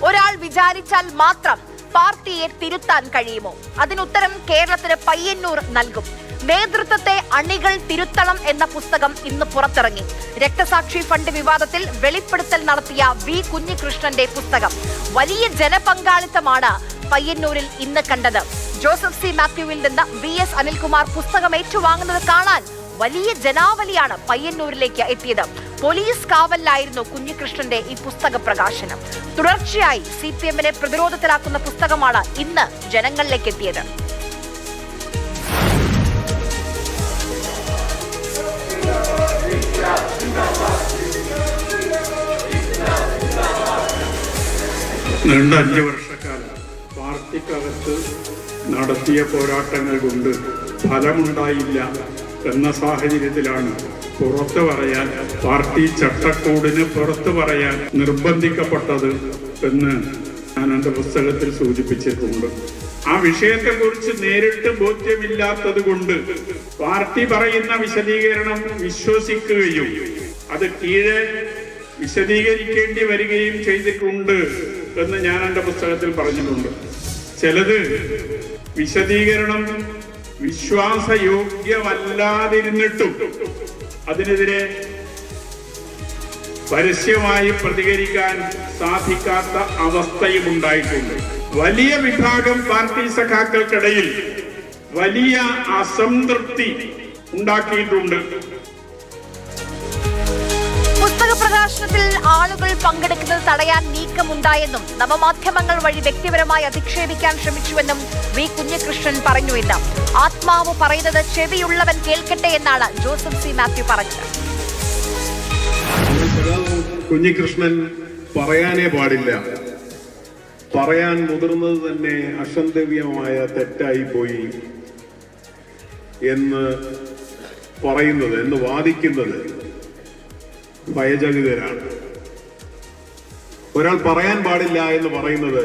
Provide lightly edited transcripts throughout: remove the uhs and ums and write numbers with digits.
ഒരാൾ വിചാരിച്ചാൽ മാത്രം പാർട്ടിയെ തിരുത്താൻ കഴിയുമോ? അതിനുത്തരം കേരളത്തിന് പയ്യന്നൂർ നൽകും. നേതൃത്വത്തെ അണികൾ തിരുത്തണം എന്ന പുസ്തകം ഇന്ന് പുറത്തിറങ്ങി. രക്തസാക്ഷി ഫണ്ട് വിവാദത്തിൽ വെളിപ്പെടുത്തൽ നടത്തിയ വി കുഞ്ഞികൃഷ്ണന്റെ പുസ്തകം. വലിയ ജനപങ്കാളിത്തമാണ് പയ്യന്നൂരിൽ ഇന്ന് കണ്ടത്. ജോസഫ് സി മാത്യുവിൽ നിന്ന് VS അനിൽകുമാർ പുസ്തകം ഏറ്റുവാങ്ങുന്നത് കാണാൻ വലിയ ജനാവലിയാണ് പയ്യന്നൂരിലേക്ക് എത്തിയത്. പോലീസ് കാവലിലായിരുന്നു കുഞ്ഞികൃഷ്ണന്റെ ഈ പുസ്തക പ്രകാശനം. തുടർച്ചയായി CPM-നെ പ്രതിരോധത്തിലാക്കുന്ന പുസ്തകമാണ് ഇന്ന് ജനങ്ങളിലേക്ക് എത്തിയത്. നീണ്ട 5 വർഷക്കാലം പാർട്ടിക്കകത്ത് നടത്തിയ പോരാട്ടങ്ങൾ കൊണ്ട് ഫലമുണ്ടായില്ല എന്ന സാഹചര്യത്തിലാണ് പുറത്തു പറയാൻ, പാർട്ടി ചട്ടക്കൂടിന് പുറത്തു പറയാൻ നിർബന്ധിക്കപ്പെട്ടത് എന്ന് ഞാൻ എൻ്റെ പുസ്തകത്തിൽ സൂചിപ്പിച്ചിട്ടുണ്ട്. ആ വിഷയത്തെക്കുറിച്ച് നേരിട്ട് ബോധ്യമില്ലാത്തത് കൊണ്ട് പാർട്ടി പറയുന്ന വിശദീകരണം വിശ്വസിക്കുകയും അത് കീഴെ വിശദീകരിക്കേണ്ടി വരികയും ചെയ്തിട്ടുണ്ട് എന്ന് ഞാൻ എൻ്റെ പുസ്തകത്തിൽ പറഞ്ഞിട്ടുണ്ട്. ചിലത് വിശദീകരണം വിശ്വാസയോഗ്യമല്ലാതിരുന്നിട്ടും അതിനെതിരെ പരസ്യമായി പ്രതികരിക്കാൻ സാധിക്കാത്ത അവസ്ഥയും ഉണ്ടായിട്ടുണ്ട്. വലിയ വിഭാഗം പാർട്ടി സഖാക്കൾക്കിടയിൽ വലിയ അസംതൃപ്തി ഉണ്ടാക്കിയിട്ടുണ്ട്. പ്രകാശനത്തിൽ ആളുകൾ പങ്കെടുക്കുന്നത് തടയാൻ നീക്കമുണ്ടായെന്നും നവമാധ്യമങ്ങൾ വഴി വ്യക്തിപരമായി അധിക്ഷേപിക്കാൻ ശ്രമിച്ചുവെന്നും വി കുഞ്ഞികൃഷ്ണൻ പറഞ്ഞു. എന്ന് ആത്മാവ് പറയുന്നത് ചെവിയുള്ളവൻ കേൾക്കട്ടെ എന്നാണ് ജോസഫ് സി മാത്യു പറഞ്ഞത്. കുഞ്ഞികൃഷ്ണൻ പറയാനേ പാടില്ല, പറയാൻ മുതിർന്നത് തന്നെ അക്ഷന്തവ്യമായ തെറ്റായി പോയി എന്ന് പറയുന്നത്, എന്ന് വാദിക്കുന്നത് ഭയചകിതരാണ്. ഒരാൾ പറയാൻ പാടില്ല എന്ന് പറയുന്നത്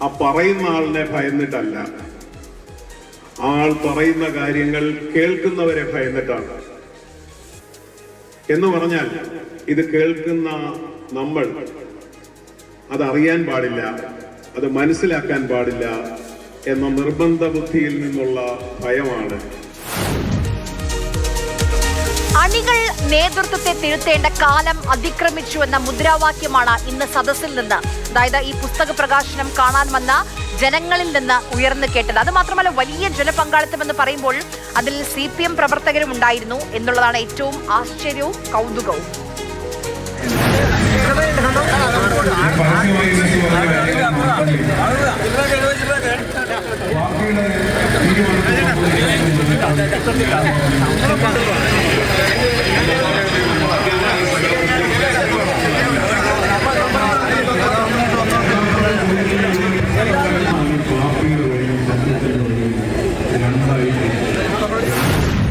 ആ പറയുന്ന ആളിനെ ഭയന്നിട്ടല്ല, ആൾ പറയുന്ന കാര്യങ്ങൾ കേൾക്കുന്നവരെ ഭയന്നിട്ടാണ്. എന്ന് പറഞ്ഞാൽ ഇത് കേൾക്കുന്ന നമ്മൾ അതറിയാൻ പാടില്ല, അത് മനസ്സിലാക്കാൻ പാടില്ല എന്ന നിർബന്ധ ബുദ്ധിയിൽ നിന്നുള്ള ഭയമാണ്. അണികൾ നേതൃത്വത്തെ തിരുത്തേണ്ട കാലം അതിക്രമിച്ചുവെന്ന മുദ്രാവാക്യമാണ് ഇന്ന് സദസ്സിൽ നിന്ന്, അതായത് ഈ പുസ്തക പ്രകാശനം കാണാൻ വന്ന ജനങ്ങളിൽ നിന്ന് ഉയർന്നു കേട്ടത്. അത് മാത്രമല്ല, വലിയ ജനപങ്കാളിത്തം എന്ന് പറയുമ്പോൾ അതിൽ CPM പ്രവർത്തകരും ഉണ്ടായിരുന്നു എന്നുള്ളതാണ് ഏറ്റവും ആശ്ചര്യവും കൗതുകവും. Gracias.